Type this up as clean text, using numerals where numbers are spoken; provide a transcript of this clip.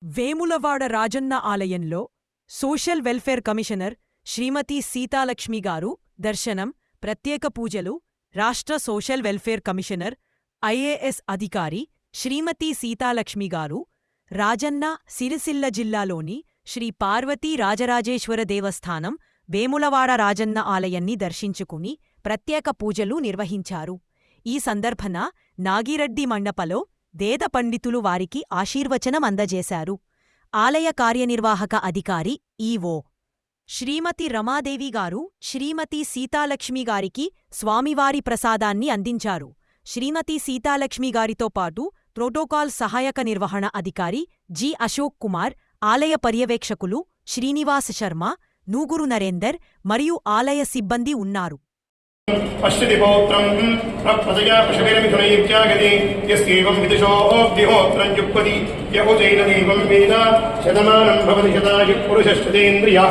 వేములవాడ రాజన్న ఆలయంలో social welfare commissioner శ్రీమతి సీతాలక్ష్మి గారు దర్శనం, ప్రత్యేక పూజలు. రాష్ట్ర సోషల్ వెల్ఫేర్ కమిషనర్ ఐఏఎస్ అధికారి శ్రీమతి సీతాలక్ష్మి గారు రాజన్న సిరిసిల్ల జిల్లాలోని శ్రీ పార్వతీ రాజరాజేశ్వర దేవస్థానం వేములవాడ రాజన్న ఆలయాన్ని దర్శించుకుని ప్రత్యేక పూజలు నిర్వహించారు. ఈ సందర్భన నాగిరెడ్డి మండపలో వేద పండితులు వారికి ఆశీర్వచనం అందజేశారు. ఆలయ కార్యనిర్వాహక అధికారి ఈవో శ్రీమతి రమాదేవి గారు శ్రీమతి సీతాలక్ష్మి గారికి స్వామివారి ప్రసాదాన్ని అందించారు. శ్రీమతి సీతాలక్ష్మి గారితో పాటు ప్రోటోకాల్ సహాయక నిర్వహణ అధికారి జి అశోక్ కుమార్, ఆలయ పర్యవేక్షకులు శ్రీనివాస్ శర్మ, నూగురు నరేందర్ మరియు ఆలయ సిబ్బంది ఉన్నారు. పశ్యతి పౌత్రం ప్రజయా పశుభిర్మిథునైత్యాగతి యస్యేవం విదిశోऽగ్నిహోత్రం జుక్పతి యహుచైన దేవం వేద శతమానం భవతి శతాయుః పురుషశ్చతేంద్రియः.